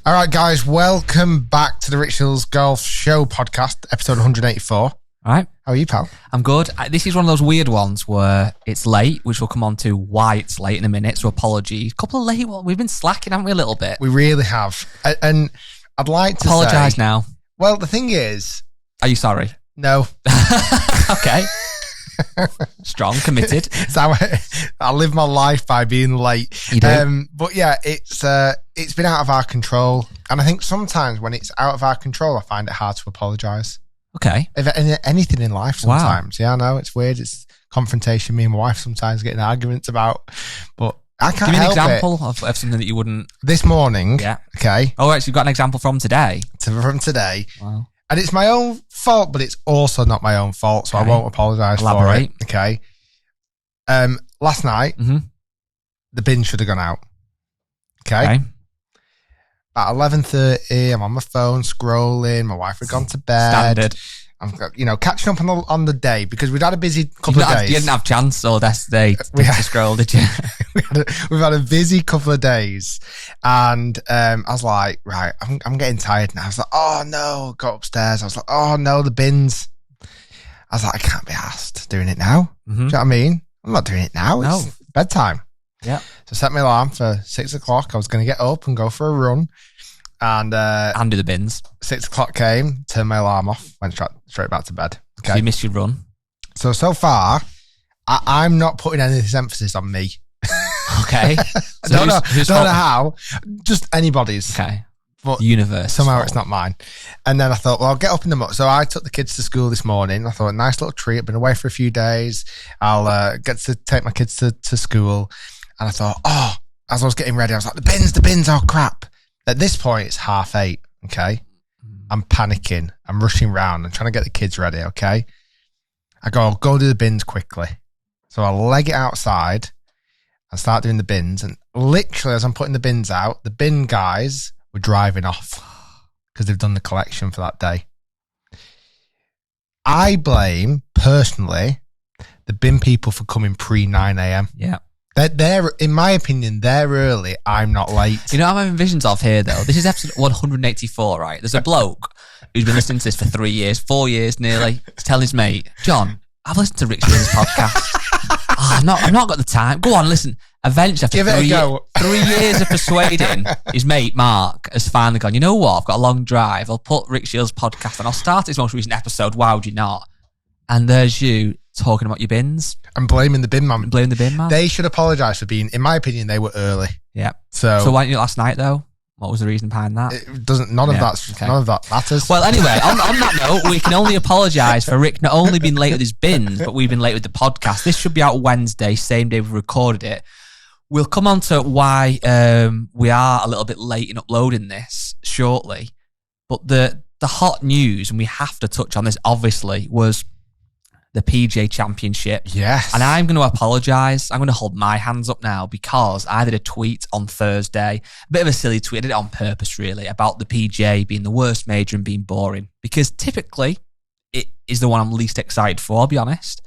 All right, guys, welcome back to the Rick Shiels Golf Show podcast, episode 184. All right. How are you, pal? I'm good. This is one of those weird ones where it's late, which we'll come on to why it's late in a minute, so apologies. A couple of late ones. We've been slacking, haven't we, a little bit? We really have. And I'd like to apologise now. Well, the thing is... Are you sorry? No. Okay. Strong, committed. So I live my life by being late. You do. But yeah, it's been out of our control. And I think sometimes when it's out of our control, I find it hard to apologise. Okay. If anything in life sometimes. Wow. Yeah, I know. It's weird. It's confrontation. Me and my wife sometimes get in arguments about. But I can't help it. Give me an example of something that you wouldn't... This morning. Yeah. Okay. Oh, right. So you've got an example from today? From today. Wow. And it's my own fault, but it's also not my own fault, so I won't apologise for it. Okay. Last night, the bin should have gone out. Okay. At 11:30, I'm on my phone scrolling. My wife had gone to bed. Standard. I'm, catching up on the day because we'd had a busy couple of days. You didn't have chance or yesterday to scroll, did you? We've had a busy couple of days, and I was like, right, I'm getting tired now. I was like, oh no, got upstairs. I was like, oh no, the bins. I was like, I can't be asked doing it now. Do you know what I mean? I'm not doing it now. No. It's bedtime. Yeah. So I set my alarm for 6 o'clock. I was going to get up and go for a run. And do the bins. 6 o'clock came, turned my alarm off, went straight back to bed. Okay. So you missed your run. So far, I'm not putting any of this emphasis on me. Okay. So don't know how. Just anybody's. Okay. But the universe. Somehow it's not mine. And then I thought, well, I'll get up in the morning. So I took the kids to school this morning. I thought, nice little treat. I've been away for a few days. I'll get to take my kids to school. And I thought, as I was getting ready, I was like, the bins, oh crap. At this point, it's 8:30, okay? I'm panicking. I'm rushing around. I'm trying to get the kids ready, okay? I'll go do the bins quickly. So I leg it outside and start doing the bins. And literally, as I'm putting the bins out, the bin guys were driving off because they've done the collection for that day. I blame, personally, the bin people for coming pre-9 a.m. Yeah. They're, in my opinion, they're early. I'm not late. You know what I'm having visions of here, though? This is episode 184, right? There's a bloke who's been listening to this for 3 years, 4 years nearly. He's telling his mate, John, I've listened to Rick Shiels' podcast. I've not got the time. Go on, listen. Eventually, after Give it a go. 3 years of persuading, his mate, Mark, has finally gone, you know what? I've got a long drive. I'll put Rick Shiels' podcast and I'll start his most recent episode. Why would you not? And there's you talking about your bins. I'm blaming the bin man. Blaming the bin man. They should apologise for being, in my opinion, they were early. Yeah. So why didn't you last night, though? What was the reason behind that? It doesn't. None of that matters. Well, anyway, on that note, we can only apologise for Rick not only being late with his bins, but we've been late with the podcast. This should be out Wednesday, same day we recorded it. We'll come on to why we are a little bit late in uploading this shortly. But the hot news, and we have to touch on this, obviously, was the PGA Championship. Yes. And I'm going to apologise. I'm going to hold my hands up now because I did a tweet on Thursday, a bit of a silly tweet, I did it on purpose really, about the PGA being the worst major and being boring. Because typically, it is the one I'm least excited for, I'll be honest.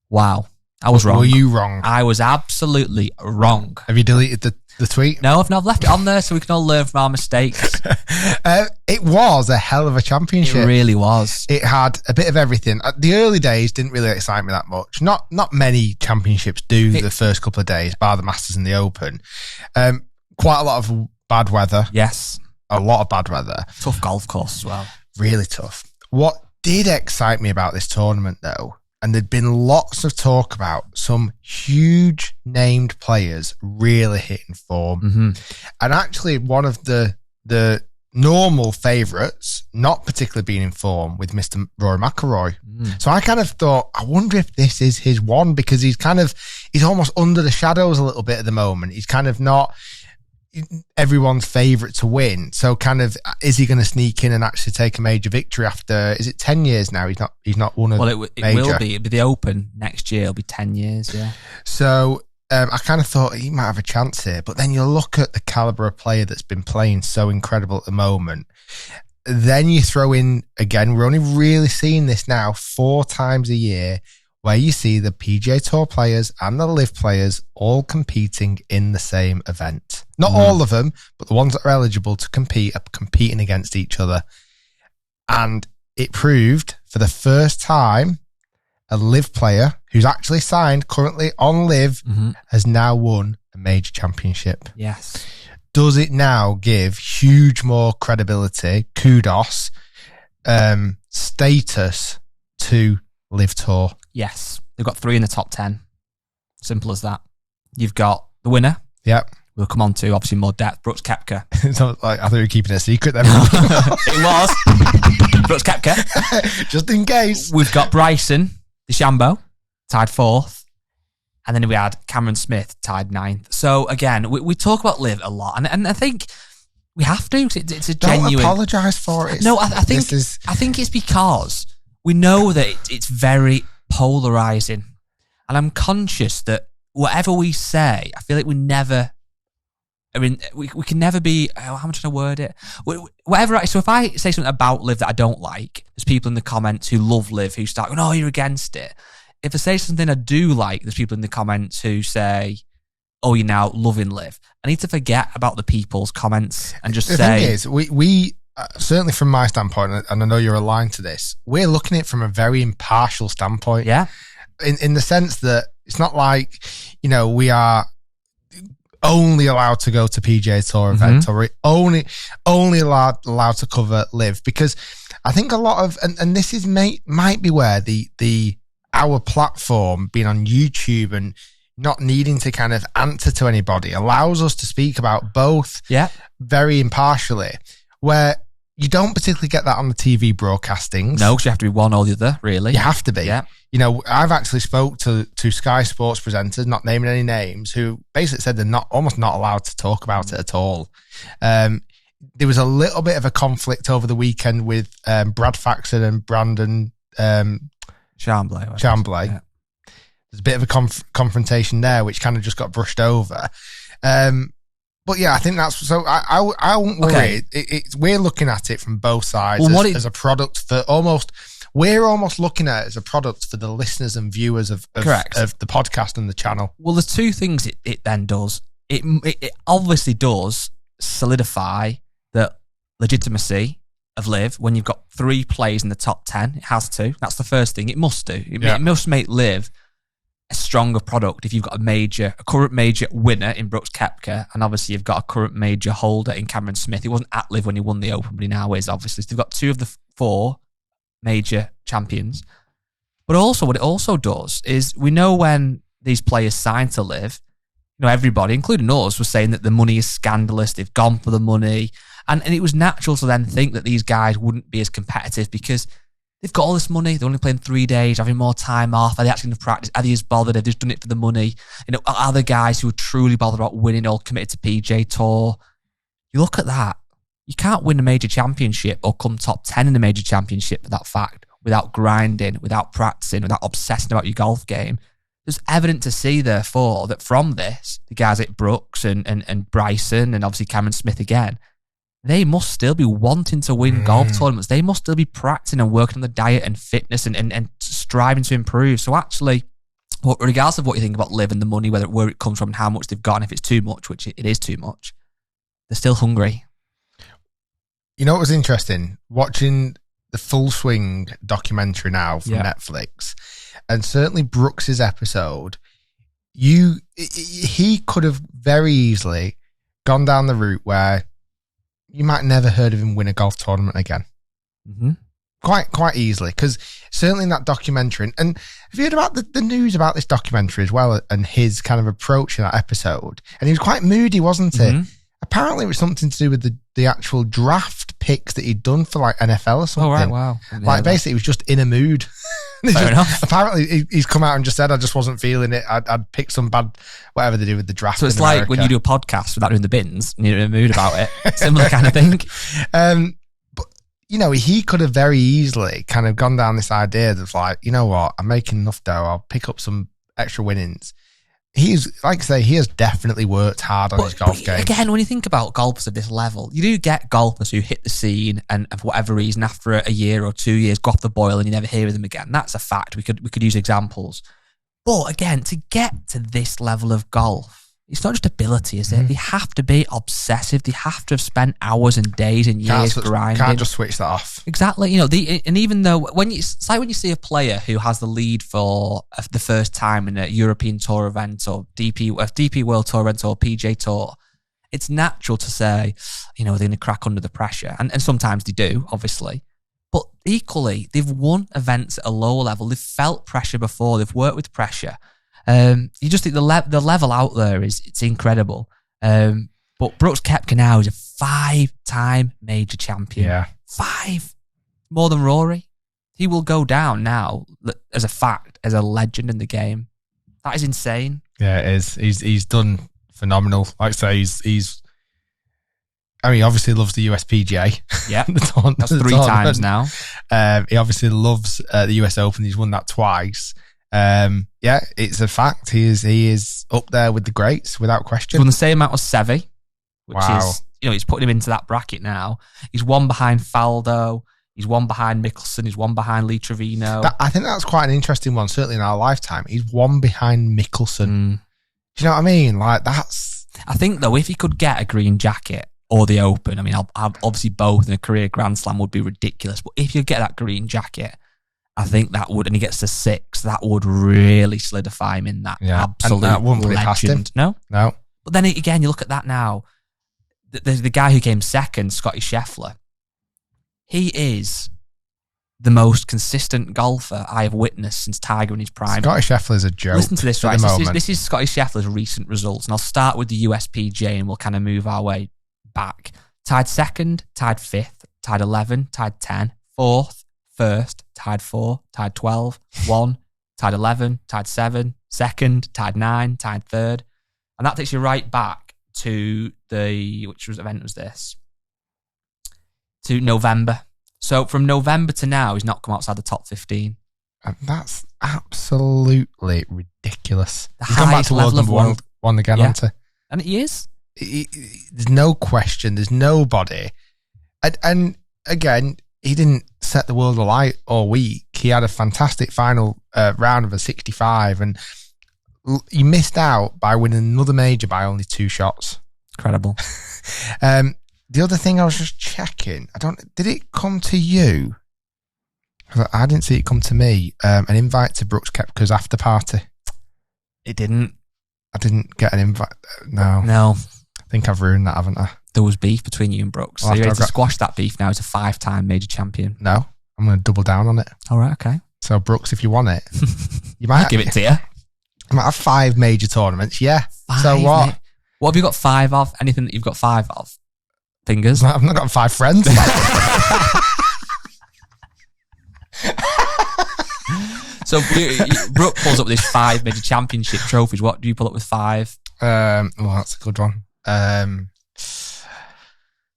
Wow. I was wrong. Were you wrong? I was absolutely wrong. Have you deleted the tweet? No, I've not left it on there so we can all learn from our mistakes. It was a hell of a championship. It really was. It had a bit of everything. The early days didn't really excite me that much. Not many championships do the first couple of days, bar the Masters and the Open. Quite a lot of bad weather. Yes. A lot of bad weather. Tough golf course as well. Really tough. What did excite me about this tournament, though, and there'd been lots of talk about some huge named players really hitting form. Mm-hmm. And actually one of the normal favourites, not particularly being in form, with Mr. Rory McIlroy. So I kind of thought, I wonder if this is his one, because he's almost under the shadows a little bit at the moment. He's kind of not everyone's favourite to win. So kind of, is he going to sneak in and actually take a major victory after, is it 10 years now? He's not won a major. Well, it will be. It'll be the Open next year. It'll be 10 years, yeah. So I kind of thought he might have a chance here. But then you look at the calibre of player that's been playing so incredible at the moment. Then you throw in, again, we're only really seeing this now 4 times a year, where you see the PGA Tour players and the LIV players all competing in the same event. Not all of them, but the ones that are eligible to compete are competing against each other. And it proved for the first time, a LIV player who's actually signed currently on LIV has now won a major championship. Yes. Does it now give huge more credibility, kudos, status to LIV Tour? Yes. They've got 3 in the top 10. Simple as that. You've got the winner. Yep. We'll come on to, obviously, more depth. Brooks Koepka. So, I thought you were keeping it a secret then. It was. Brooks Koepka. Just in case. We've got Bryson DeChambeau, tied 4th. And then we had Cameron Smith, tied 9th. So, again, we talk about LIV a lot. And I think we have to. It's a genuine... Don't apologise for it. No, I think it's because we know that it's very polarising. And I'm conscious that whatever we say, I feel like we never... I mean, we can never be... how am I trying to word it? Whatever. So if I say something about LIV that I don't like, there's people in the comments who love LIV who start going, oh, you're against it. If I say something I do like, there's people in the comments who say, oh, you're now loving LIV. I need to forget about the people's comments and just say... The thing is, we certainly from my standpoint, and I know you're aligned to this, we're looking at it from a very impartial standpoint. Yeah. In the sense that it's not like, we are only allowed to go to PGA Tour events or we're only allowed to cover LIV, because I think a lot of, and this is might be where our platform being on YouTube and not needing to kind of answer to anybody allows us to speak about both very impartially, where you don't particularly get that on the TV broadcastings. No, because you have to be one or the other, really. You have to be. Yeah. I've actually spoke to Sky Sports presenters, not naming any names, who basically said they're almost not allowed to talk about it at all. There was a little bit of a conflict over the weekend with Brad Faxon and Brandon Chambly. Yeah. There's a bit of a confrontation there, which kind of just got brushed over. But yeah, I think that's so. I won't worry. Okay. We're looking at it from both sides as a product for almost. We're almost looking at it as a product for the listeners and viewers of the podcast and the channel. Well, there's 2 things it then does. It obviously does solidify the legitimacy of LIV when you've got 3 players in the top 10. It has to. That's the first thing. It must do. It must make LIV a stronger product if you've got a current major winner in Brooks Koepka, and obviously you've got a current major holder in Cameron Smith. He wasn't at LIV when he won the Open, but he now is, obviously. So they've got 2 of the 4 major champions. But also what it also does is, we know when these players sign to LIV, everybody, including us, was saying that the money is scandalous. They've gone for the money. And it was natural to then think that these guys wouldn't be as competitive because they've got all this money. They're only playing 3 days, having more time off. Are they actually going to practice? Are they as bothered? They've just done it for the money. Are the guys who are truly bothered about winning all committed to PGA Tour? You look at that. You can't win a major championship or come top 10 in a major championship for that fact without grinding, without practicing, without obsessing about your golf game. There's evident to see, therefore, that from this, the guys like Brooks and Bryson and obviously Cameron Smith again, they must still be wanting to win golf tournaments. They must still be practicing and working on the diet and fitness and striving to improve. So actually, regardless of what you think about LIV and the money, where it comes from and how much they've got, and if it's too much, which it is too much, they're still hungry. You know what was interesting? Watching the Full Swing documentary now from Netflix, and certainly Brooks's episode, he could have very easily gone down the route where you might never heard of him win a golf tournament again. Mm-hmm. Quite easily, because certainly in that documentary, and have you heard about the news about this documentary as well, and his kind of approach in that episode? And he was quite moody, wasn't he? Apparently it was something to do with the actual draft picks that he'd done for like NFL or something. Oh, right, wow. Like basically he was just in a mood. Fair enough. Apparently he's come out and just said, I just wasn't feeling it. I'd picked some bad, whatever they do with the draft. So it's like America. when you do a podcast without doing the bins and you're in a mood about it. Similar kind of thing. But, he could have very easily kind of gone down this idea that's like, you know what, I'm making enough dough. I'll pick up some extra winnings. he's, like I say, he has definitely worked hard on his golf game. Again, when you think about golfers of this level, you do get golfers who hit the scene and for whatever reason, after a year or 2 years, go off the boil and you never hear of them again. That's a fact. We could use examples. But again, to get to this level of golf, it's not just ability, is it? They have to be obsessive. They have to have spent hours and days and years grinding. Can't just switch that off. Exactly. You know, and even though it's like when you see a player who has the lead for the first time in a European Tour event or DP World Tour event or PGA Tour, it's natural to say, you know, they're going to crack under the pressure. And sometimes they do, obviously. But equally, they've won events at a lower level. They've felt pressure before. They've worked with pressure. You just think the level out there it's incredible. But Brooks Koepka now is a 5-time major champion. Yeah. 5. More than Rory. He will go down now as a fact, as a legend in the game. That is insane. Yeah, it is. He's done phenomenal. Like I say, he's I mean, he obviously loves the US PGA. Yeah. That's 3 times now. He obviously loves the US Open. He's won that twice. Yeah, it's a fact. He is up there with the greats without question. He's won the same amount as Seve, which Wow. is, you know, he's putting him into that bracket now. He's one behind Faldo. He's one behind Mickelson. He's one behind Lee Trevino. I think that's quite an interesting one, certainly in our lifetime. He's one behind Mickelson. Do you know what I mean? Like, that's... I think, though, if he could get a green jacket or the Open, I mean, I'll obviously both in a career Grand Slam would be ridiculous, but if you get that green jacket, I think that would, and he gets to 6, that would really solidify him in that absolute and that wouldn't put it past him. legend. No? But then again, you look at that now, the guy who came second, Scotty Scheffler, he is the most consistent golfer I have witnessed since Tiger in his prime. Scotty Scheffler's a joke. Listen to this, at right? the moment. This is Scotty Scheffler's recent results, and I'll start with the USPGA and we'll kind of move our way back. Tied 2nd, tied 5th, tied 11, tied 10, 4th, 1st, tied 4, tied 12, 1, tied 11, tied 7, 2nd, tied 9, tied 3rd. And that takes you right back to which event was this? To November. So from November to now, he's not come outside the top 15. And that's absolutely ridiculous. The He's gone back highest to world level of number world. one again, Yeah. hasn't And he is. he? There's no question. There's nobody. And again, he didn't set the world alight all week. He had a fantastic final round of a 65, and he missed out by winning another major by only 2 shots. Incredible. The other thing I was just checking, did it come to you? I didn't see it come to me. An invite to Brooks Koepka's after party. It didn't. I didn't get an invite. No. No. I think I've ruined that, haven't I? There was beef between you and Brooks. Well, So you're after ready to I've got- squash that beef now. He's a 5-time major champion. No. I'm going to double down on it. All right, okay. So, Brooks, if you want it, you might I'll give it to you. I might have 5 major tournaments. Yeah. 5, So what? mate. What have you got 5 of? Anything that you've got 5 of? Fingers. I've not got 5 friends. So Brooke pulls up with his 5 major championship trophies. What do you pull up with 5? Well, that's a good one. 5.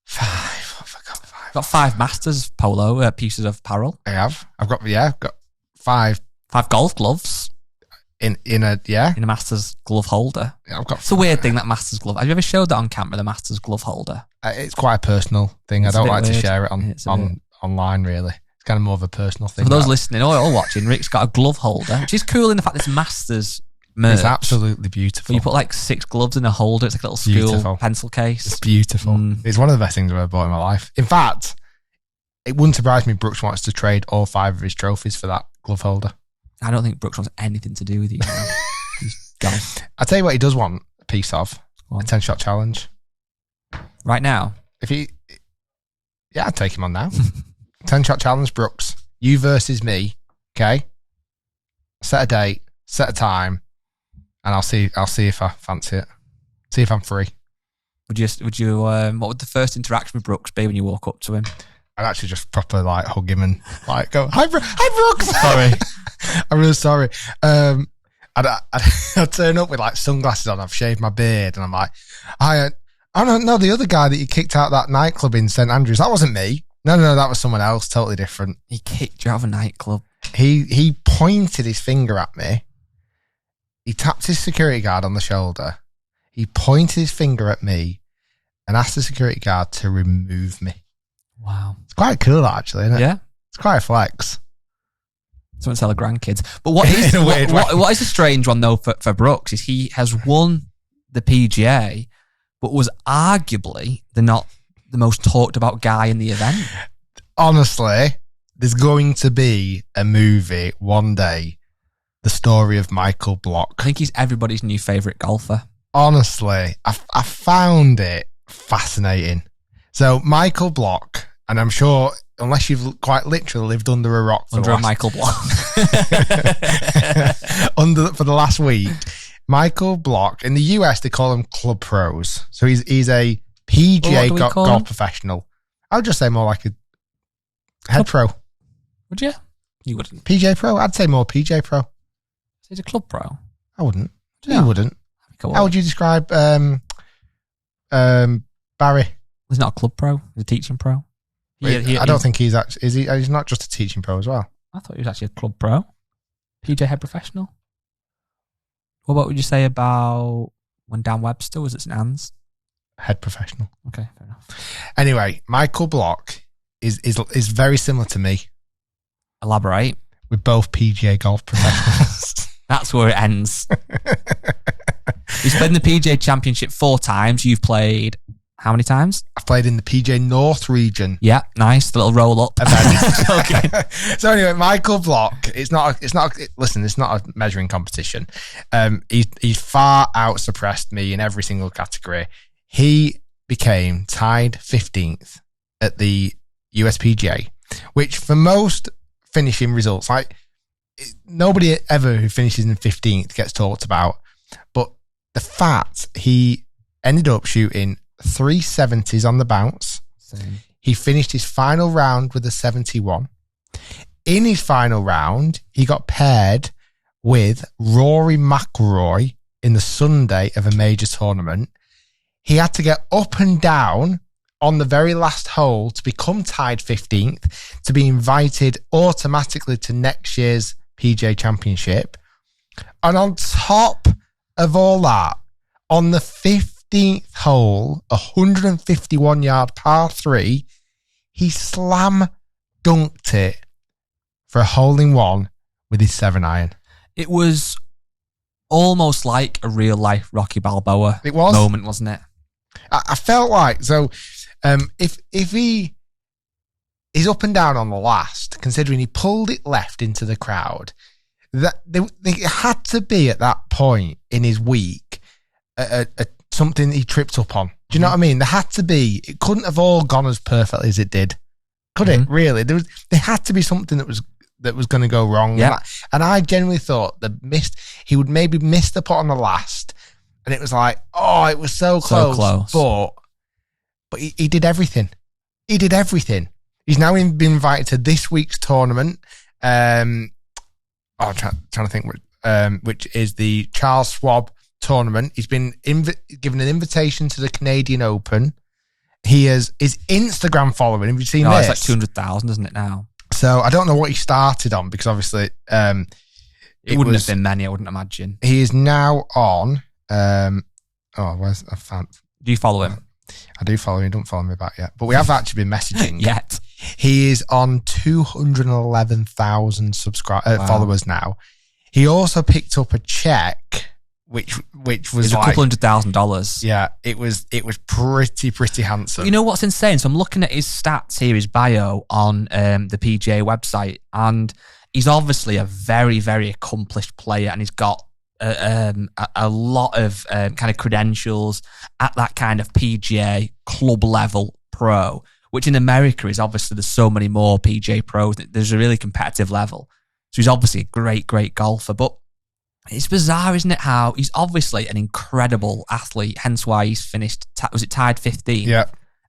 What have I got? 5. Got 5 Masters polo pieces of apparel. I have. I've got 5 5 golf gloves in a in a Masters glove holder. I've got. It's a weird thing, that Masters glove. Have you ever showed that on camera, the Masters glove holder? It's quite a personal thing. It's I a don't bit like to weird. share it It's a bit- online. Really, it's kind of more of a personal thing. For those that. listening or watching, Rick's got a glove holder, which is cool in the fact it's Masters merch. It's absolutely beautiful. Where you put like 6 gloves in a holder. It's like a little school Beautiful. pencil case. It's beautiful. It's one of the best things I've ever bought in my life. In fact, it wouldn't surprise me if Brooks wants to trade all 5 of his trophies for that glove holder. I don't think Brooks wants anything to do with you. He's gone. I'll tell you what he does want a piece of. What? A 10-shot challenge. Right now? Yeah, I'd take him on now. 10-shot challenge, Brooks. You versus me, okay? Set a date, set a time, and I'll see if I fancy it. See if I'm free. Would you what would the first interaction with Brooks be when you walk up to him? I'd actually just proper like hug him and like go, hi Brooks. Sorry. I'm really sorry. I'd turn up with like sunglasses on. I've shaved my beard, and I'm like, I don't know the other guy that you kicked out of that nightclub in St Andrews. That wasn't me. No, that was someone else, totally different. He kicked you out of a nightclub. He pointed his finger at me. He tapped his security guard on the shoulder. He pointed his finger at me and asked the security guard to remove me. Wow. It's quite cool, actually, isn't it? Yeah. It's quite a flex. Someone tell the grandkids. But what is what is a strange one, though, for Brooks is he has won the PGA, but was arguably the most talked about guy in the event. Honestly, there's going to be a movie one day, the story of Michael Block. I think he's everybody's new favourite golfer. Honestly, I found it fascinating. So Michael Block, and I'm sure unless you've quite literally lived under a rock for a Michael Block for the last week, Michael Block in the US they call him club pros. So he's a PGA golf professional. I would just say more like a head pro. Would you? You wouldn't. PGA pro. I'd say more PGA pro. So he's a club pro. I wouldn't. You wouldn't. Cool. How would you describe Barry? He's not a club pro. He's a teaching pro. I don't think he's actually. Is he? He's not just a teaching pro as well. I thought he was actually a club pro. PJ head professional. What would you say about when Dan Webster was at St Anne's? Head professional. Okay, fair enough. Anyway, Michael Block is very similar to me. Elaborate. We're both PGA golf professionals. That's where it ends. He's played in the PGA Championship 4 times. You've played how many times? I've played in the PGA North region. Yeah, nice. The little roll up. Okay. So anyway, Michael Block, listen, it's not a measuring competition. He far out suppressed me in every single category. He became tied 15th at the USPGA, which for most finishing results, like nobody ever who finishes in 15th gets talked about. But the fact he ended up shooting 370s on the bounce. Same. He finished his final round with a 71. In his final round, he got paired with Rory McIlroy in the Sunday of a major tournament. He had to get up and down on the very last hole to become tied 15th, to be invited automatically to next year's PGA Championship. And on top of all that, on the 15th hole, 151-yard par 3, he slam dunked it for a hole-in-one with his 7-iron. It was almost like a real-life Rocky Balboa moment, wasn't it? I felt like, so if he is up and down on the last, considering he pulled it left into the crowd, that it had to be at that point in his week something he tripped up on. Do you know what I mean? There had to be. It couldn't have all gone as perfectly as it did, could it? Really, there had to be something that was going to go wrong. Yeah. And I genuinely thought he would maybe miss the putt on the last, and it was like, oh, it was so close. But he did everything. He did everything. He's now been invited to this week's tournament. I'm trying to think which is the Charles Schwab tournament. He's been given an invitation to the Canadian Open. He has his Instagram following. Have you seen this? It's like 200,000, isn't it now? So I don't know what he started on, because obviously it wouldn't have been many, I wouldn't imagine. He is now on. Where's I found? Do you follow him? I do follow him. He don't follow me back yet, but we have actually been messaging yet. He is on 211,000 followers now. He also picked up a check, which was like $200,000. Yeah, it was pretty handsome. You know what's insane? So I'm looking at his stats here, his bio on the PGA website, and he's obviously a very, very accomplished player, and he's got a lot of kind of credentials at that kind of PGA club level pro, which in America is obviously there's so many more PGA pros. There's a really competitive level. So he's obviously a great, great golfer, but it's bizarre, isn't it? How he's obviously an incredible athlete, hence why he's finished. Was it tied 15? Yeah,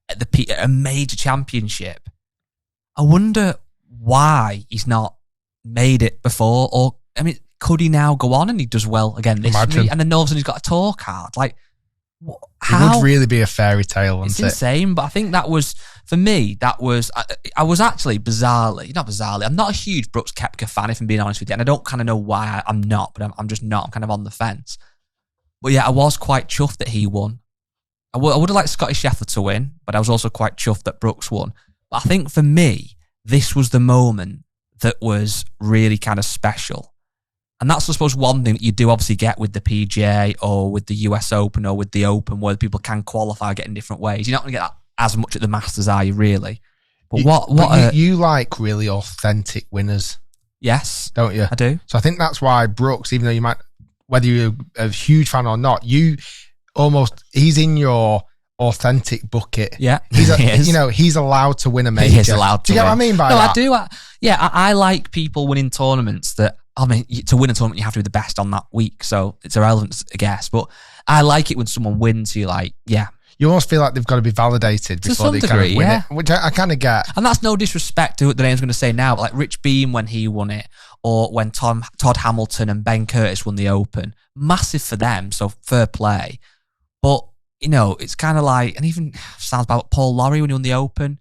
at a major championship. I wonder why he's not made it before, or I mean, could he now go on and he does well again this week, and then all of a sudden he's got a tour card? Like, How? It would really be a fairy tale, wouldn't It's it? insane, but I think that was, for me, I was actually not bizarrely, I'm not a huge Brooks Koepka fan, if I'm being honest with you, and I don't kind of know why I'm not, but I'm just not. I'm kind of on the fence. But yeah, I was quite chuffed that he won. I would have liked Scotty Scheffler to win, but I was also quite chuffed that Brooks won. But I think for me, this was the moment that was really kind of special. And that's, I suppose, one thing that you do obviously get with the PGA or with the US Open or with the Open, where people can qualify, get in different ways. You're not going to get that as much at the Masters, are you, really? But you like really authentic winners. Yes. Don't you? I do. So I think that's why Brooks, even though you might, whether you're a huge fan or not, he's in your authentic bucket. Yeah. He's allowed to win a major. He is allowed to. Do you get what I mean by that? I do. I like people winning tournaments that, I mean, to win a tournament, you have to be the best on that week. So it's irrelevant, I guess. But I like it when someone wins, you're like, yeah. You almost feel like they've got to be validated before they kind of win it, which I kind of get. And that's no disrespect to what the name's going to say now, but like Rich Beam when he won it, or when Todd Hamilton and Ben Curtis won the Open. Massive for them, so fair play. But, it's kind of like, and even sounds about Paul Lawrie when he won the Open,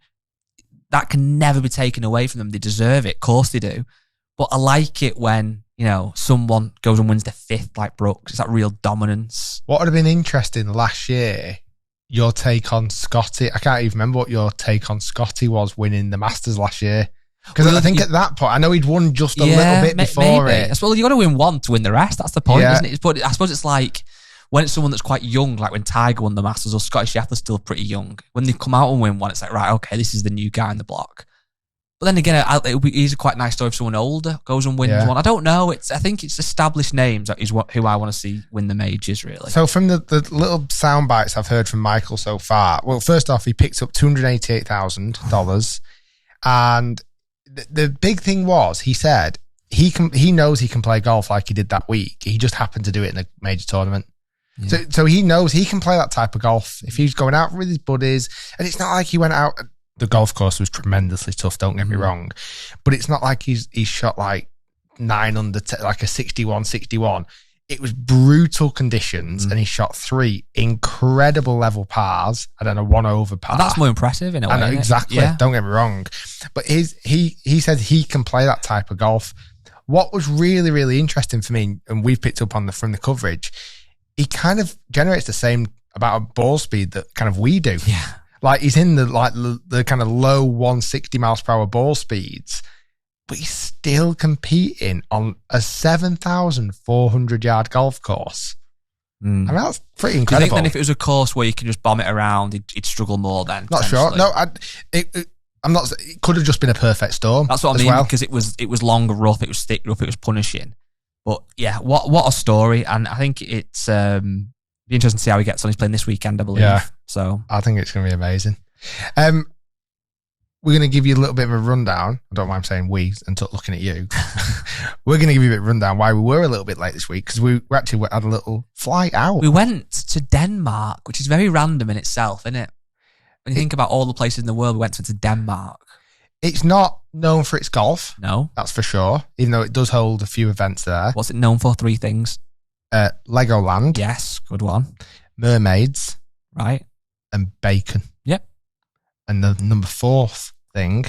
that can never be taken away from them. They deserve it. Of course they do. But I like it when, someone goes and wins the fifth like Brooks. It's that real dominance. What would have been interesting last year, your take on Scotty. I can't even remember what your take on Scotty was winning the Masters last year. Because I think at that point, I know he'd won just a little bit before it. Well, you got to win one to win the rest. That's the point, isn't it? But I suppose it's like when it's someone that's quite young, like when Tiger won the Masters or Scotty Scheffler's still pretty young. When they come out and win one, it's like, right, okay, this is the new guy in the block. But then again, it's a quite nice story if someone older goes and wins one. I don't know. I think it's established names that is who I want to see win the majors, really. So from the little sound bites I've heard from Michael so far, well, first off, he picked up $288,000. And the big thing was, he said he knows he can play golf like he did that week. He just happened to do it in a major tournament. Yeah. So he knows he can play that type of golf if he's going out with his buddies. And it's not like he went out. The golf course was tremendously tough, don't get me wrong. But it's not like he's shot like 9 under, like a 61. It was brutal conditions, and he shot 3 incredible level pars and then a 1 over par. And that's more impressive in a way. I know, exactly. Yeah. Don't get me wrong. But he said he can play that type of golf. What was really, really interesting for me, and we've picked up on from the coverage, he kind of generates the same amount of ball speed that kind of we do. Yeah. Like he's in the kind of low 160 miles per hour ball speeds, but he's still competing on a 7,400 yard golf course. I mean, that's pretty incredible. Do you think then if it was a course where you can just bomb it around, he'd struggle more then? Not sure. No, I'm not. It could have just been a perfect storm. That's what I mean, because it was long rough, it was thick rough, it was punishing. But yeah, what a story, and I think it's be interesting to see how he gets on. He's playing this weekend, I believe. Yeah. So I think it's going to be amazing. We're going to give you a little bit of a rundown. I don't mind saying we and looking at you. We're going to give you a bit of a rundown why we were a little bit late this week, because we actually had a little flight out. We went to Denmark, which is very random in itself, isn't it? When you think about all the places in the world, we went to Denmark. It's not known for its golf. No. That's for sure, even though it does hold a few events there. What's it known for? 3 things. Legoland. Yes, good one. Mermaids. Right. And bacon. Yep. And the number 4th thing,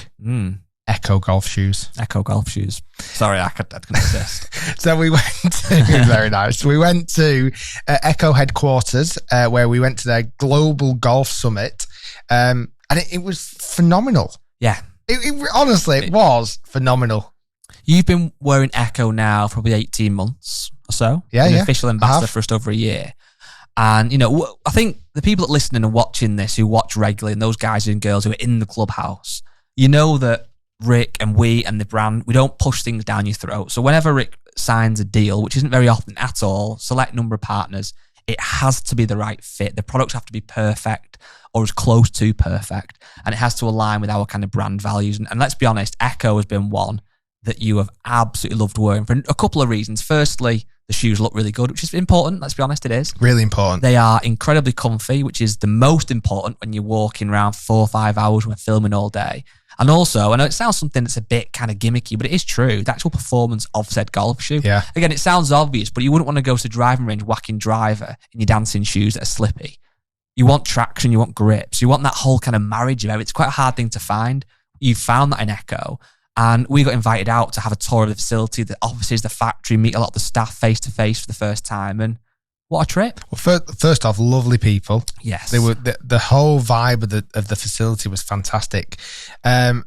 Echo golf shoes. Echo golf shoes. Sorry, I couldn't resist. So we went to, very nice. We went to Echo headquarters, where we went to their global golf summit. And it was phenomenal. Yeah. It honestly, it was phenomenal. You've been wearing Echo now for probably 18 months or so. Yeah, An official ambassador for just over a year. And, I think the people that are listening and watching this, who watch regularly, and those guys and girls who are in the clubhouse, that Rick and we and the brand, we don't push things down your throat. So whenever Rick signs a deal, which isn't very often at all, select number of partners, it has to be the right fit. The products have to be perfect or as close to perfect. And it has to align with our kind of brand values. And let's be honest, Echo has been one that you have absolutely loved wearing for a couple of reasons. Firstly, the shoes look really good, which is important. Let's be honest, it is. Really important. They are incredibly comfy, which is the most important when you're walking around 4 or 5 hours when we're filming all day. And also, I know it sounds something that's a bit kind of gimmicky, but it is true. The actual performance of said golf shoe. Yeah. Again, it sounds obvious, but you wouldn't want to go to the driving range whacking driver in your dancing shoes that are slippy. You want traction, you want grips, you want that whole kind of marriage of everything. It's quite a hard thing to find. You found that in Echo. And we got invited out to have a tour of the facility, the offices, the factory, meet a lot of the staff face to face for the first time. And what a trip. Well, first off, lovely people. Yes. They were the whole vibe of the facility was fantastic. And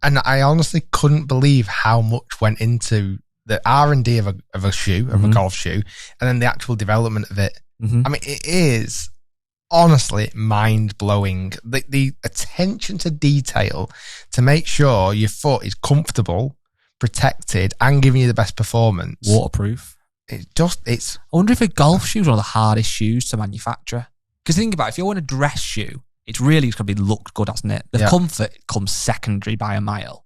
I honestly couldn't believe how much went into the R&D of a shoe, of a golf shoe, and then the actual development of it. I mean, it is honestly mind-blowing. The attention to detail to make sure your foot is comfortable, protected, and giving you the best performance. Waterproof. It's. I wonder if a golf shoe is one of the hardest shoes to manufacture. Because think about it, if you're wearing a dress shoe, it's going to be looked good, hasn't it? The comfort comes secondary by a mile.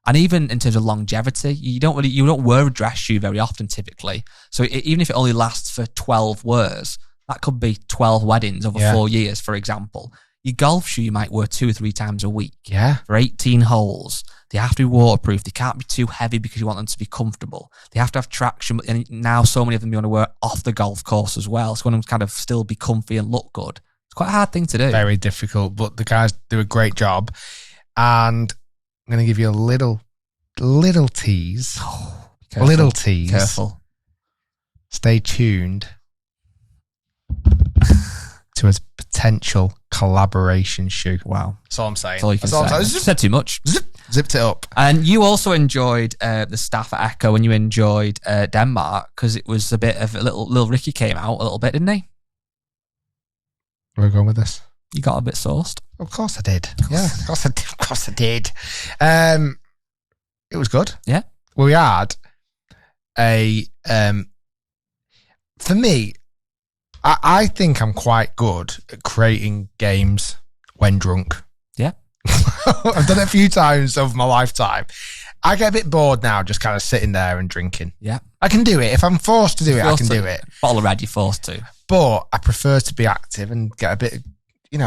And even in terms of longevity, you don't wear a dress shoe very often typically. So even if it only lasts for 12 wears, that could be 12 weddings over 4 years, for example. Your golf shoe you might wear 2 or 3 times a week. Yeah. For 18 holes. They have to be waterproof. They can't be too heavy because you want them to be comfortable. They have to have traction. And now so many of them you want to wear off the golf course as well. So you want them to kind of still be comfy and look good. It's quite a hard thing to do. Very difficult, but the guys do a great job. And I'm going to give you a little tease. Careful. Little tease. Careful. Stay tuned to a potential collaboration shoe. Wow. That's all I'm saying. That's all you can say. You said too much. Zipped it up. And you also enjoyed the staff at Echo, and you enjoyed Denmark because it was a bit of a little Ricky came out a little bit, didn't he? Where are we going with this? You got a bit sauced. Of course I did. Yeah, of course I did. It was good. Yeah. We had a for me, I think I'm quite good at creating games when drunk. Yeah. I've done it a few times over my lifetime. I get a bit bored now just kind of sitting there and drinking. Yeah. I can do it. If I'm forced to do it, I can do it. Bottle of red, you're forced to. But I prefer to be active and get a bit,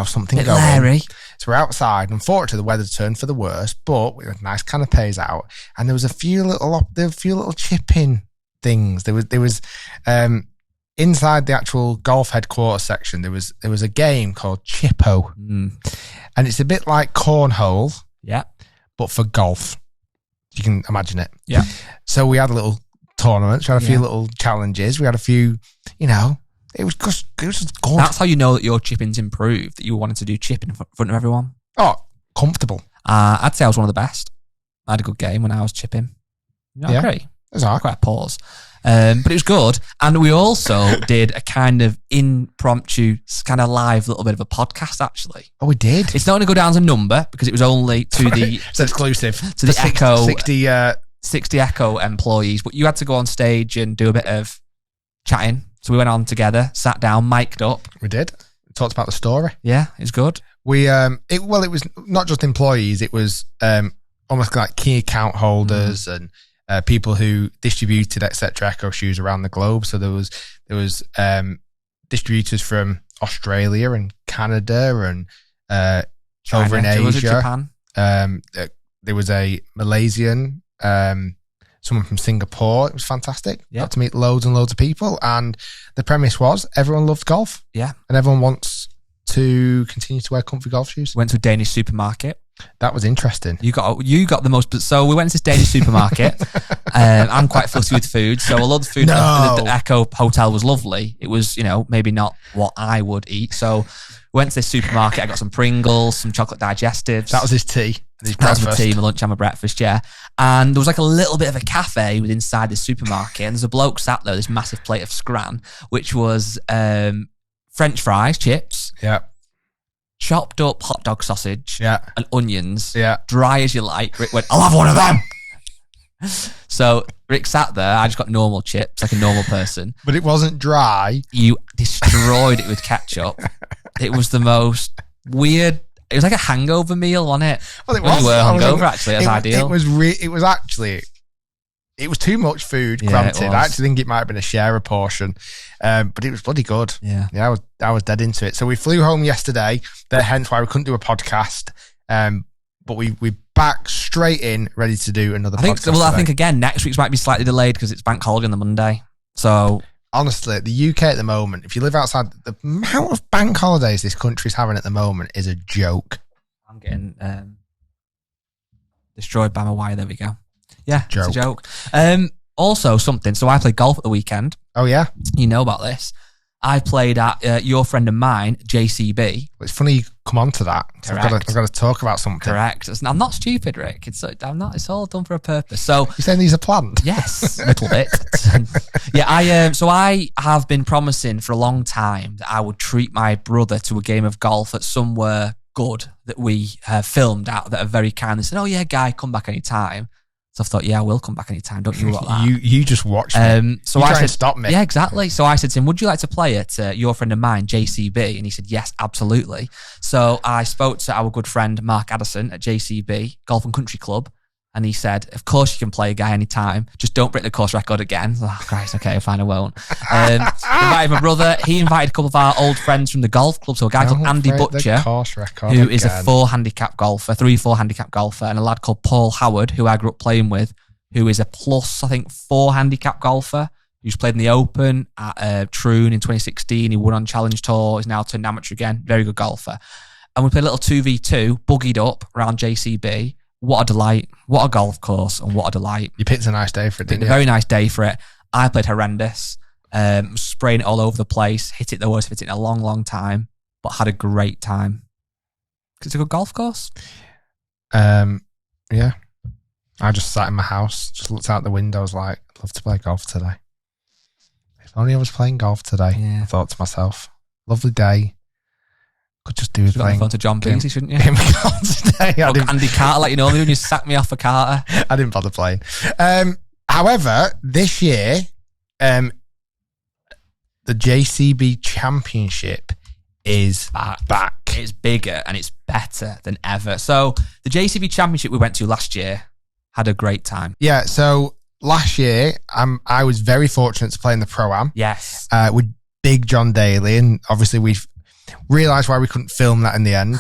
something going. Larry. So we're outside. Unfortunately, the weather turned for the worst, but we had nice canapes out. And there was a few little chipping things. There was inside the actual golf headquarters section, there was a game called Chippo. And it's a bit like cornhole. Yeah. But for golf. You can imagine it. Yeah. So we had a little tournament. We had a few little challenges. We had a few, it was just good. That's how you know that your chipping's improved, that you wanted to do chipping in front of everyone. Oh, comfortable. I'd say I was one of the best. I had a good game when I was chipping. Yeah. Great. It was all right. Quite a pause. But it was good. And we also did a kind of impromptu, kind of live little bit of a podcast, actually. Oh, we did? It's not going to go down as a number because it was only to the... It's exclusive. To the Echo... 60 Echo employees. But you had to go on stage and do a bit of chatting. So we went on together, sat down, mic'd up. We did. We talked about the story. Yeah, it's good. It was not just employees. It was almost like key account holders and people who distributed etc. Echo shoes around the globe. So there was distributors from Australia and Canada and China, over in Asia, Japan. There was a Malaysian, someone from Singapore. It was fantastic. Yeah. Got to meet loads and loads of people, and the premise was everyone loved golf. Yeah, and everyone wants to continue to wear comfy golf shoes. Went to a Danish supermarket. That was interesting. You got the most. So we went to this Danish supermarket. I'm quite fussy with food, so although the food at the Echo Hotel was lovely, it was maybe not what I would eat. So we went to this supermarket. I got some Pringles, some chocolate digestives. That was his tea. That was my tea, my lunch and my breakfast. Yeah, and there was like a little bit of a cafe within inside this supermarket, and there's a bloke sat there, this massive plate of scran, which was French fries, chips. Yeah. Chopped up hot dog sausage and onions, dry as you like. Rick went, I'll have one of them. So Rick sat there. I just got normal chips, like a normal person. But it wasn't dry. You destroyed it with ketchup. It was the most weird. It was like a hangover meal, wasn't it? Well, it was. You were hungover, actually. It was ideal. It was too much food, granted. I actually think it might have been a sharer portion, but it was bloody good. Yeah, I was dead into it. So we flew home yesterday. Hence why we couldn't do a podcast. But we back straight in, ready to do another podcast. I think again next week's might be slightly delayed because it's bank holiday on the Monday. So honestly, the UK at the moment, if you live outside, the amount of bank holidays this country's having at the moment is a joke. I'm getting destroyed by my wire. There we go. Yeah, it's a joke. Also something. So I played golf at the weekend. Oh yeah, you know about this. I played at your friend of mine, JCB. It's funny you come on to that. I've got to talk about something. Correct. I'm not stupid, Rick. I'm not. It's all done for a purpose. So you're saying these are planned? Yes, a little bit. Yeah, so I have been promising for a long time that I would treat my brother to a game of golf at somewhere good that we filmed at that are very kind. They said, "Oh yeah, Guy, come back anytime." So I thought, yeah, I will come back anytime. Don't you want that? You just watch me. So I said, stop me. Yeah, exactly. So I said to him, would you like to play at your friend of mine, JCB? And he said, yes, absolutely. So I spoke to our good friend, Mark Addison at JCB, Golf and Country Club. And he said, of course you can play a Guy anytime. Just don't break the course record again. Oh, Christ, okay, fine, I won't. Invited my brother. He invited a couple of our old friends from the golf club. So a guy called Andy Butcher, who is a 4 handicap golfer, 3-4 handicap golfer, and a lad called Paul Howard, who I grew up playing with, who is a plus, I think, 4 handicap golfer. He's played in the Open at Troon in 2016. He won on Challenge Tour. He's now turned amateur again. Very good golfer. And we played a little 2v2, buggied up around JCB. What a delight. What a golf course and what a delight. You picked a nice day for it, didn't you? A very nice day for it. I played horrendous. Spraying it all over the place. Hit it the worst I've hit it in a long, long time. But had a great time. It's a good golf course. Yeah. I just sat in my house, just looked out the window. I was like, I'd love to play golf today. If only I was playing golf today. Yeah. I thought to myself, lovely day. Could just do with playing. On the phone to John Beasley, shouldn't you? Today. Andy Carter, like you know, when you sacked me off for Carter. I didn't bother playing. However, this year, the JCB Championship is back. It's bigger and it's better than ever. So the JCB Championship we went to last year had a great time. Yeah. So last year, I was very fortunate to play in the Pro-Am. Yes. With Big John Daly, and obviously we've realised why we couldn't film that in the end.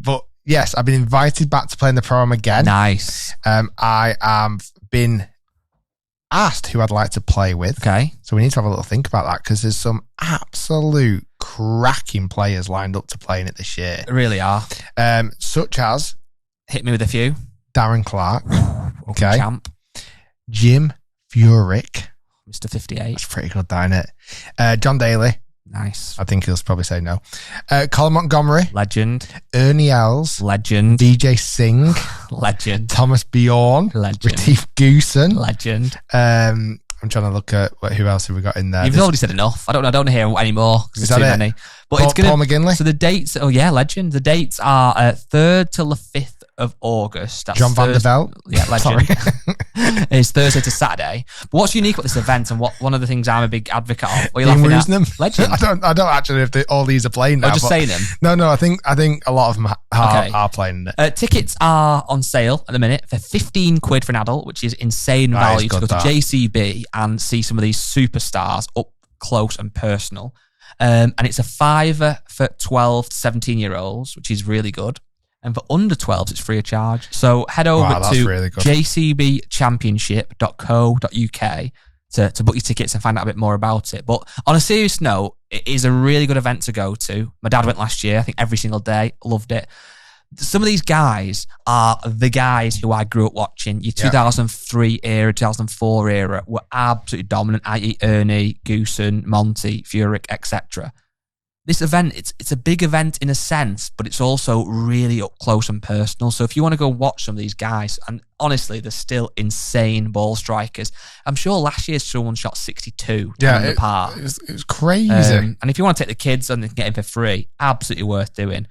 But yes, I've been invited back to play in the Pro-Am again. Nice. I have been asked who I'd like to play with. Okay. So we need to have a little think about that because there's some absolute cracking players lined up to play in it this year. There really are. Such as... Hit me with a few. Darren Clark. Okay. Champ. Jim Furyk. Mr. 58. That's pretty good, isn't it? John Daly. Nice. I think he'll probably say no. Colin Montgomery. Legend. Ernie Els. Legend. DJ Singh. Legend. Thomas Bjorn. Legend. Retief Goosen. Legend. I'm trying to look at who else have we got in there. You've already said enough. I don't hear any more because there's too many. But Paul McGinley. So the dates, legend. The dates are 3rd till the 5th of August. That's John Van der Velde. Yeah, legend. It's Thursday to Saturday. But what's unique about this event and one of the things I'm a big advocate of? What are you laughing at? Legend. I don't actually know if all these are playing now. I'm just saying them. No. I think a lot of them are playing it. Tickets are on sale at the minute for £15 for an adult, which is insane value to go to JCB and see some of these superstars up close and personal. And it's a £5 for 12 to 17-year-olds, which is really good. And for under 12s, it's free of charge. So head over to really jcbchampionship.co.uk to book your tickets and find out a bit more about it. But on a serious note, it is a really good event to go to. My dad went last year, I think every single day, loved it. Some of these guys are the guys who I grew up watching. Your 2003 era, 2004 era were absolutely dominant, i.e. Ernie, Goosen, Monty, Furyk, etc. This event, it's a big event in a sense, but it's also really up close and personal. So if you want to go watch some of these guys, and honestly, they're still insane ball strikers. I'm sure last year someone shot 62 down the park. It was crazy. And if you want to take the kids and get in for free, absolutely worth doing.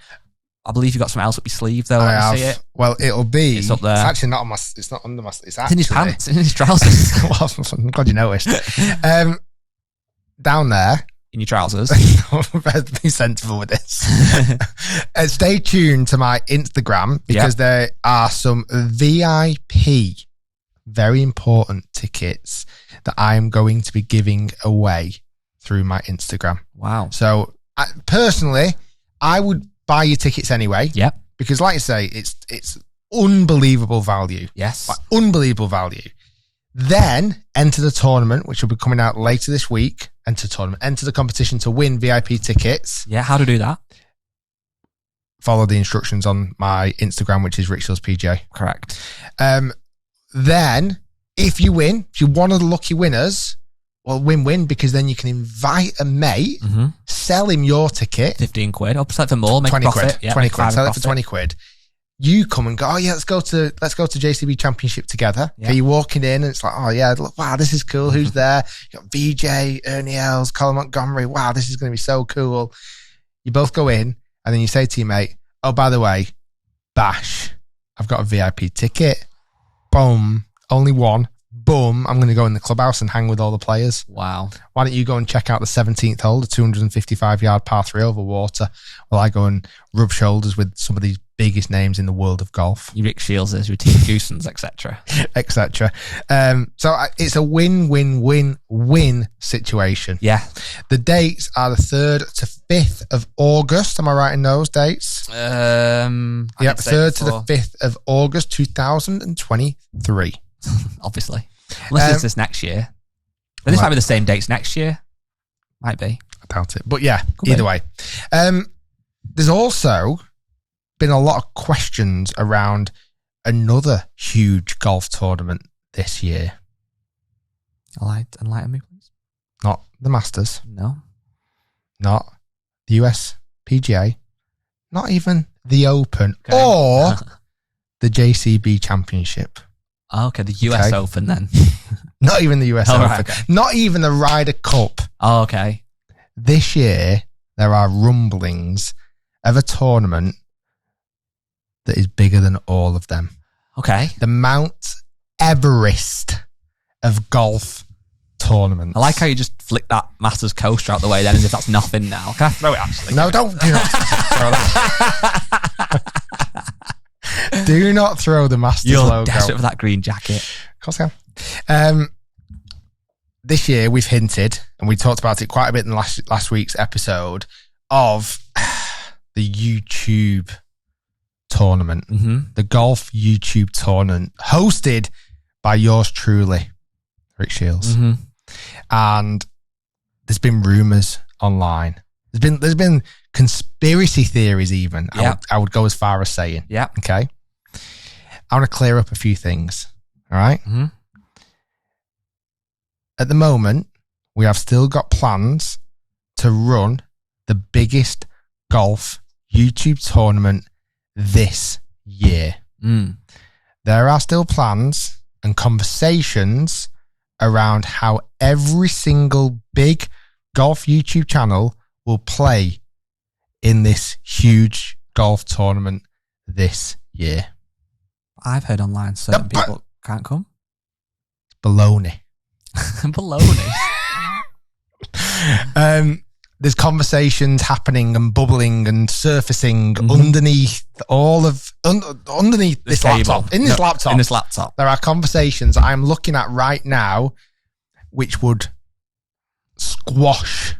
I believe you've got something else up your sleeve, though. I see it. Well, it'll be. It's up there. It's actually not on my. It's not under my. It's actually in his pants. It's in his trousers. Well, I'm glad you noticed. Down there. In your trousers. Be sensible with this. Stay tuned to my Instagram because there are some VIP, very important tickets that I am going to be giving away through my Instagram. Wow. So personally, I would buy your tickets anyway. Yep. Because like you say, it's unbelievable value. Yes. Like, unbelievable value. Then enter the tournament, which will be coming out later this week. Enter the competition to win VIP tickets. Yeah, how to do that? Follow the instructions on my Instagram, which is Shiels PGA. Correct. Then, if you win, if you're one of the lucky winners, well, win-win, because then you can invite a mate, sell him your ticket. 15 quid. Or sell it for more, make 20 profit. quid. Yeah, 20 quid. Sell it for profit. 20 quid. You come and go, oh yeah, let's go to JCB Championship together. Yeah. Okay, you're walking in and it's like, oh yeah, look, wow, this is cool. Who's there? You got VJ, Ernie Els, Colin Montgomery. Wow, this is going to be so cool. You both go in and then you say to your mate, oh, by the way, bash, I've got a VIP ticket. Boom. Only one. Boom. I'm going to go in the clubhouse and hang with all the players. Wow. Why don't you go and check out the 17th hole, the 255-yard par 3 over water, while I go and rub shoulders with some of these biggest names in the world of golf. Your Rick Shiels, your Team Goosens, etc. etc. So it's a win-win-win-win situation. Yeah. The dates are the 3rd to 5th of August. Am I right in those dates? Yep, 3rd to the 5th of August 2023. Obviously. Unless it's this next year. But this might be the same dates next year. Might be. I doubt it. But yeah, Could either be. way. There's also been a lot of questions around another huge golf tournament this year. Enlighten me, please. Not the Masters, No. not the US PGA, not even the Open, Okay. or the JCB Championship. Oh, okay, the US Okay. Open then. Not even the US Oh, Open. right, okay. Not even the Ryder Cup. Oh, okay. This year, there are rumblings of a tournament that is bigger than all of them. Okay. The Mount Everest of golf tournaments. I like how you just flick that Masters coaster out the way then as if that's nothing now. Can I throw it actually? No, do not throw that. Do not throw the Masters You're logo. desperate for that green jacket. Of course I am. This year we've hinted, and we talked about it quite a bit in last week's episode, of the YouTube tournament, the golf YouTube tournament, hosted by yours truly, Rick Shiels. And there's been rumors online. There's been conspiracy theories even. Yeah. I would go as far as saying. Yeah. Okay. I want to clear up a few things. All right. At the moment, we have still got plans to run the biggest golf YouTube tournament this year. There are still plans and conversations around how every single big golf YouTube channel will play in this huge golf tournament this year. I've heard online certain people can't come. Baloney. Baloney. There's conversations happening and bubbling and surfacing underneath underneath this laptop. In this laptop. There are conversations I'm looking at right now which would squash.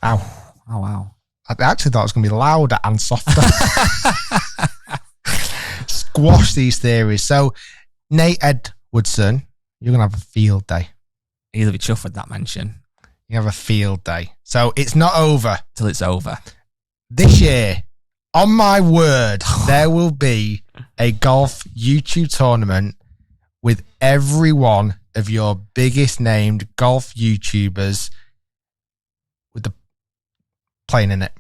Ow. Oh, wow. I actually thought it was going to be louder and softer. Squash these theories. So, Nate Edwardson, you're going to have a field day. He'll be chuffed with that mention. You have a field day. So, it's not over. Till it's over. This year, on my word, there will be a golf YouTube tournament with every one of your biggest named golf YouTubers with the playing in it.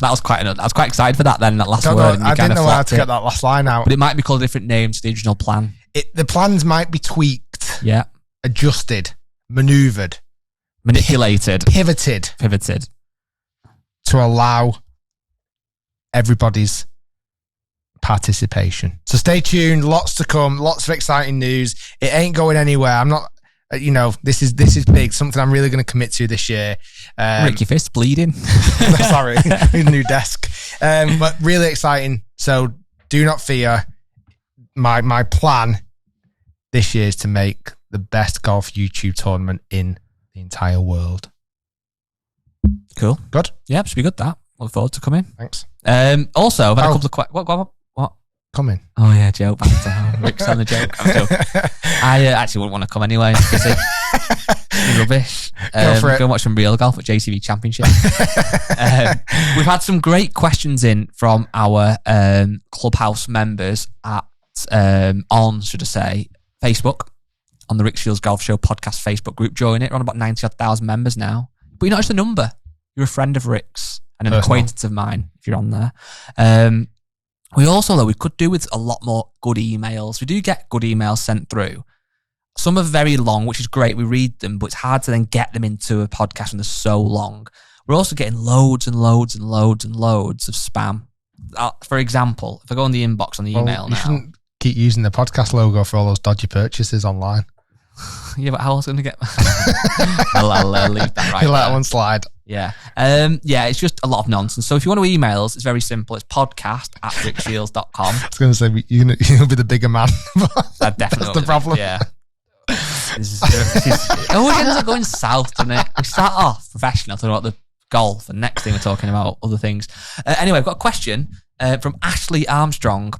I was quite excited for that then, that last word. I didn't know how to get that last line out. But it might be called a different name to the original plan. The plans might be tweaked, Yeah. adjusted, maneuvered, Manipulated. pivoted to allow everybody's participation. So stay tuned. Lots to come. Lots of exciting news. It ain't going anywhere. I'm not. This is big. Something I'm really going to commit to this year. Rick, your fist bleeding. Sorry, need a new desk. But really exciting. So do not fear. My plan this year is to make the best golf YouTube tournament in the entire world. Cool. Good. Yeah, should be good. That. Look forward to coming. Thanks. Also, I've had a couple of What? coming? Oh yeah, joke. Rick's on the joke. I'm joking. I actually wouldn't want to come anyway. It's rubbish. Go for it. Go and watch some real golf at JCB Championship. We've had some great questions in from our clubhouse members at on, should I say, Facebook, on the Rick Shiels Golf Show podcast Facebook group. Join it. We're on about 90,000 members now. But you're not just a number. You're a friend of Rick's and an acquaintance of mine if you're on there. We also, though, we could do with a lot more good emails. We do get good emails sent through. Some are very long, which is great. We read them, but it's hard to then get them into a podcast when they're so long. We're also getting loads and loads and loads and loads of spam. For example, if I go on the inbox on the email now. You shouldn't keep using the podcast logo for all those dodgy purchases online. Yeah, but how else going to get... I'll leave that right. You let that one slide. Yeah. Yeah, it's just a lot of nonsense. So if you want to email us, it's very simple. It's podcast@rickshiels.com. I was going to say, you'll be the bigger man. That's the problem. Yeah. It always ends up going south, doesn't it? We start off professional, talking about the golf, and next thing we're talking about other things. Anyway, I've got a question from Ashley Armstrong,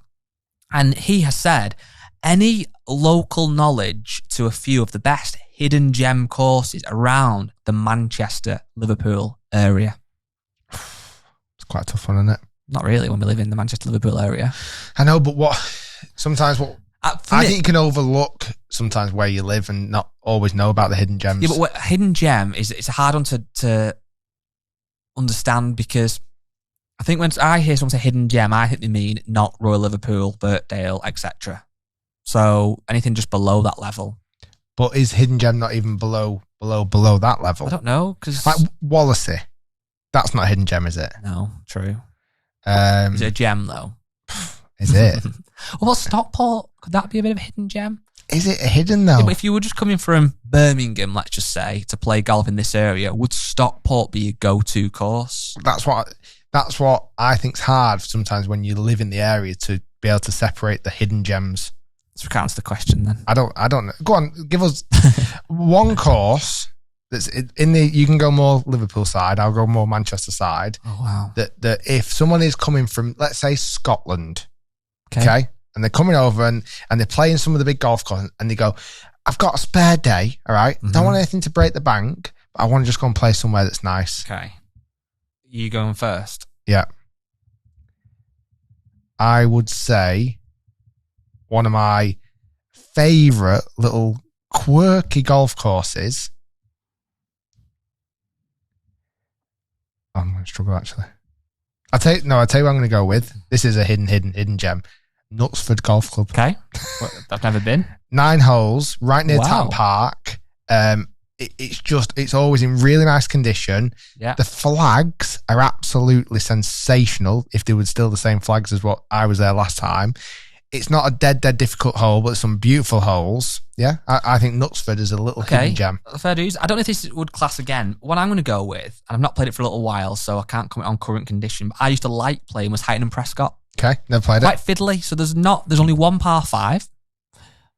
and he has said, any local knowledge to a few of the best hidden gem courses around the Manchester, Liverpool area? It's quite a tough one, isn't it? Not really when we live in the Manchester, Liverpool area. I know, but I think you can overlook sometimes where you live and not always know about the hidden gems. Yeah, but what hidden gem is, it's a hard one to understand, because I think when I hear someone say hidden gem, I think they mean not Royal Liverpool, Birkdale, etc. So anything just below that level. But is hidden gem not even below that level? I don't know, because like Wallasey, that's not a hidden gem, is it? No, true. Is it a gem though? Is it? Well, Stockport, could that be a bit of a hidden gem? Is it a hidden though? Yeah, but if you were just coming from Birmingham, let's just say, to play golf in this area, would Stockport be your go-to course? That's what I think's hard sometimes when you live in the area, to be able to separate the hidden gems. So we can't answer the question then. I don't know. Go on, give us one course that's in the. You can go more Liverpool side. I'll go more Manchester side. Oh wow! That if someone is coming from, let's say, Scotland, okay, and they're coming over and they're playing some of the big golf courses, and they go, "I've got a spare day. All right, don't want anything to break the bank, but I want to just go and play somewhere that's nice." Okay, you going first? Yeah, I would say one of my favourite little quirky golf courses. I'm going to struggle, actually. I'll tell you who I'm going to go with. This is a hidden gem. Knutsford Golf Club. Okay. I've never been. 9 holes, right near Tatton Park. It's always in really nice condition. Yeah. The flags are absolutely sensational, if they were still the same flags as what I was there last time. It's not a dead difficult hole, but some beautiful holes. Yeah, I think Knutsford is a little hidden gem. Fair dues. I don't know if this would class again. What I'm going to go with, and I've not played it for a little while, so I can't comment on current condition, but I used to like playing, was Heighton and Prescott. Okay, never played Quite fiddly. So there's only one par 5,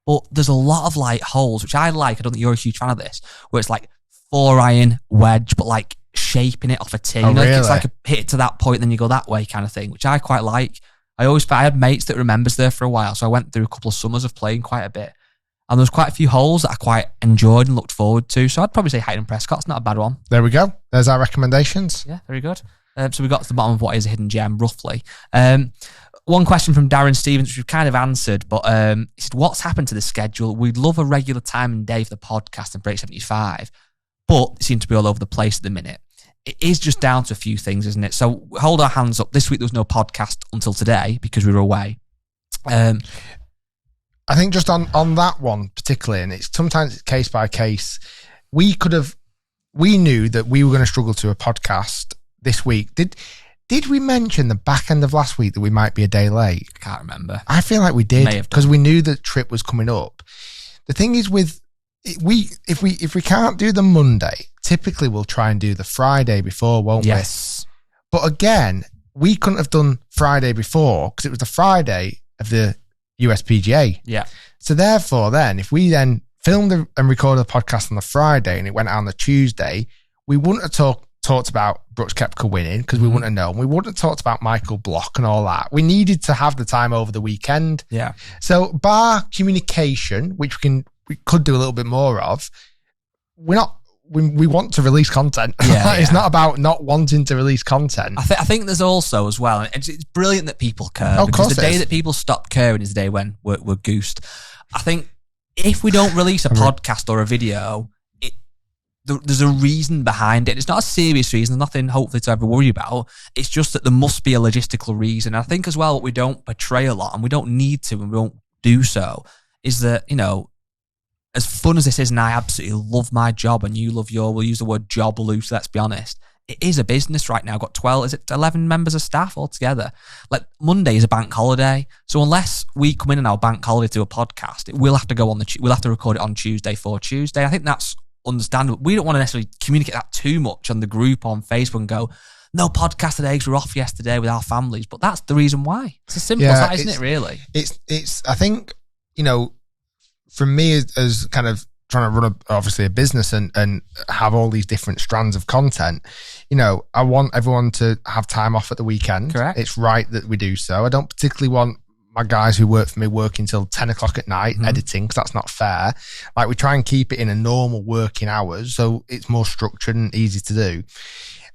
but there's a lot of like holes, which I like. I don't think you're a huge fan of this, where it's like 4-iron wedge, but like shaping it off a tee. Oh, really? It's like hit it to that point, then you go that way kind of thing, which I quite like. I had mates that remembers there for a while, so I went through a couple of summers of playing quite a bit. And there was quite a few holes that I quite enjoyed and looked forward to. So I'd probably say Heighton Prescott's not a bad one. There we go. There's our recommendations. Yeah, very good. So we got to the bottom of what is a hidden gem, roughly. One question from Darren Stevens, which we've kind of answered, but he said, what's happened to the schedule? We'd love a regular time and day for the podcast and Break 75, but it seems to be all over the place at the minute. It is just down to a few things, isn't it? So hold our hands up. This week there was no podcast until today because we were away. I think just on that one particularly, and it's sometimes case by case, we knew that we were going to struggle to a podcast this week. Did we mention the back end of last week that we might be a day late? I can't remember. I feel like we did, because we knew the trip was coming up. The thing is if we can't do the Monday, typically we'll try and do the Friday before, won't we? Yes. But again, we couldn't have done Friday before because it was the Friday of the USPGA. Yeah. So therefore then, if we then filmed and recorded the podcast on the Friday and it went out on the Tuesday, we wouldn't have talked about Brooks Koepka winning because we wouldn't have known. We wouldn't have talked about Michael Block and all that. We needed to have the time over the weekend. Yeah. So bar communication, which we could do a little bit more of, we want to release content. Yeah, It's not about not wanting to release content. I think there's also as well, and it's brilliant that people care. Of because course the day that people stop caring is the day when we're goosed. I think if we don't release a podcast or a video, there's a reason behind it. It's not a serious reason. There's nothing hopefully to ever worry about. It's just that there must be a logistical reason. I think as well, what we don't portray a lot, and we don't need to, and we won't do so, is that, as fun as this is, and I absolutely love my job, and you love we'll use the word job loose, let's be honest. It is a business right now. I've got 11 members of staff altogether. Like, Monday is a bank holiday. So unless we come in on our bank holiday to a podcast, it will have to go on we'll have to record it on Tuesday for Tuesday. I think that's understandable. We don't want to necessarily communicate that too much on the group on Facebook and go, no podcast today because we're off yesterday with our families. But that's the reason why. It's as simple as that, isn't it, really? It's I think, for me as kind of trying to run obviously a business and have all these different strands of content, I want everyone to have time off at the weekend. Correct. It's right that we do so. I don't particularly want my guys who work for me working till 10 o'clock at night editing, because that's not fair. Like, we try and keep it in a normal working hours so it's more structured and easy to do.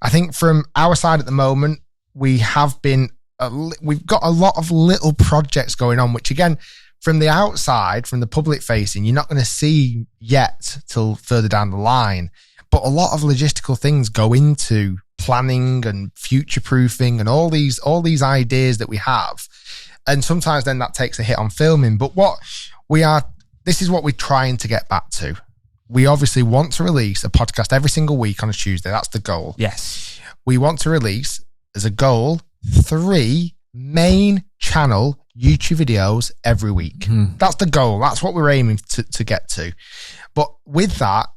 I think from our side at the moment, we've got a lot of little projects going on, which again, from the outside, from the public facing, you're not going to see yet till further down the line. But a lot of logistical things go into planning and future proofing and all these ideas that we have. And sometimes then that takes a hit on filming. But this is what we're trying to get back to. We obviously want to release a podcast every single week on a Tuesday. That's the goal. Yes. We want to release, as a goal, 3 main channel YouTube videos every week. That's the goal. That's what we're aiming to get to. But with that,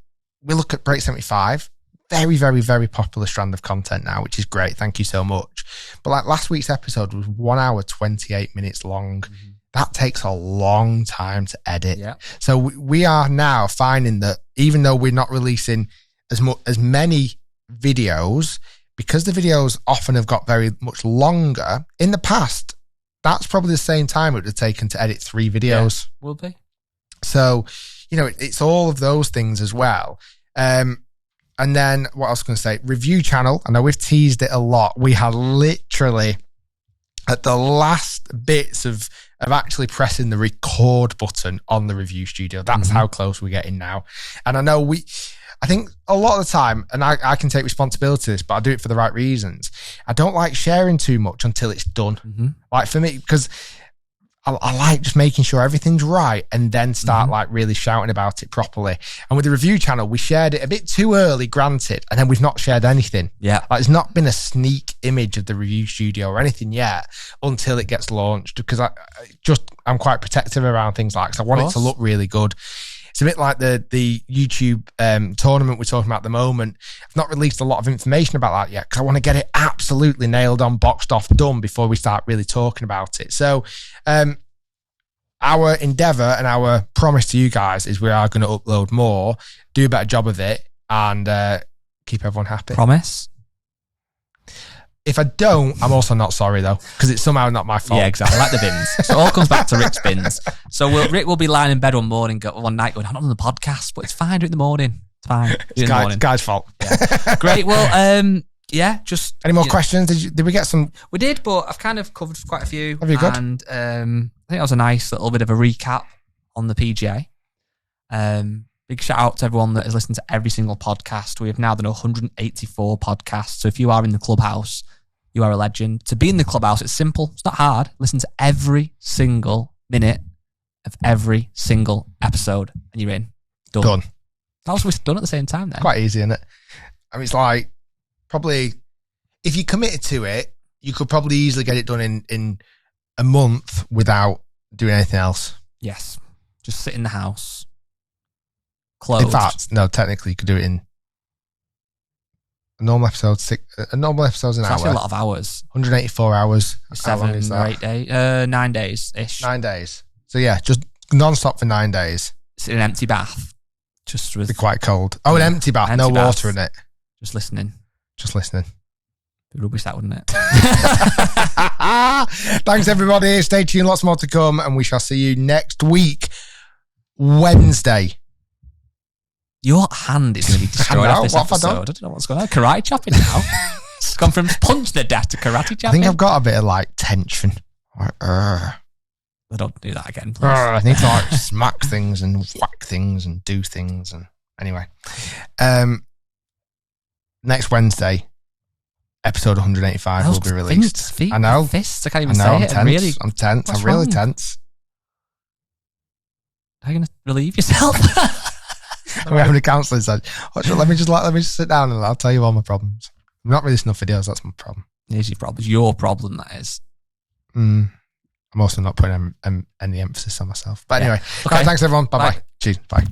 we look at Break 75. Very, very, very popular strand of content now, which is great. Thank you so much. But like, last week's episode was 1 hour, 28 minutes long. That takes a long time to edit. Yeah. So we are now finding that even though we're not releasing as many videos, because the videos often have got very much longer, in the past, that's probably the same time it would have taken to edit 3 videos. Yeah, will be. So, it's all of those things as well. And then what else was I going to say? Review channel. I know we've teased it a lot. We had literally at the last bits of actually pressing the record button on the review studio. That's how close we're getting now. And I know I think a lot of the time, and I can take responsibility for this, but I do it for the right reasons. I don't like sharing too much until it's done. Like, for me, because I like just making sure everything's right and then start like really shouting about it properly. And with the review channel, we shared it a bit too early, granted, and then we've not shared anything. Yeah. Like, there's not been a sneak image of the review studio or anything yet until it gets launched, because I'm quite protective around things like, because I want it to look really good. It's a bit like the YouTube tournament we're talking about at the moment. I've not released a lot of information about that yet because I want to get it absolutely nailed on, boxed off, done before we start really talking about it. So our endeavour and our promise to you guys is we are going to upload more, do a better job of it, and keep everyone happy. Promise? If I don't, I'm also not sorry though, because it's somehow not my fault. Yeah, exactly. Like the bins. So it all comes back to Rick's bins. So Rick will be lying in bed one night going, I'm not on the podcast, but it's fine. Do it in the morning. It's fine. Do it in the morning. It's Guy's fault. Yeah. Great. Well, just... Any more questions? Did we get some? We did, but I've kind of covered quite a few. Have you good? And I think that was a nice little bit of a recap on the PGA. Big shout out to everyone that has listened to every single podcast. We have now done 184 podcasts. So if you are in the clubhouse, you are a legend. To be in the clubhouse, it's simple. It's not hard. Listen to every single minute of every single episode, and you're in. Done. That was done at the same time then. Quite easy, isn't it? I mean, it's like, probably, if you committed to it, you could probably easily get it done in a month without doing anything else. Yes. Just sit in the house. Closed. In fact, no, technically you could do it in a normal episode, an hour. That's actually a lot of hours. 184 hours. 7 or 8 days. 9 days-ish. 9 days. So yeah, just non-stop for 9 days. Sit in an empty bath. Just with... Be quite cold. Oh, an empty bath. No water in it. Just listening. just listening. Rubbish, that, wouldn't it? Thanks, everybody. Stay tuned. Lots more to come. And we shall see you next week, Wednesday. Your hand is going to be destroyed off this episode. I don't know what's going on. Karate chopping now. It's gone from punch the death to karate chopping. I think I've got a bit of like tension. I don't do that again. I need to like smack things and whack things and do things. And anyway, next Wednesday, episode 185 will be released. Feet, I know. Fists. I can't even say it. I'm tense. I'm really tense. How are you going to relieve yourself? We're having a counselling session. Let me just sit down and I'll tell you all my problems. I'm not releasing enough videos. That's my problem. Here's your problem. It's your problem, that is. I'm also not putting any emphasis on myself. But anyway, okay. Thanks everyone. Bye. Cheers. Bye.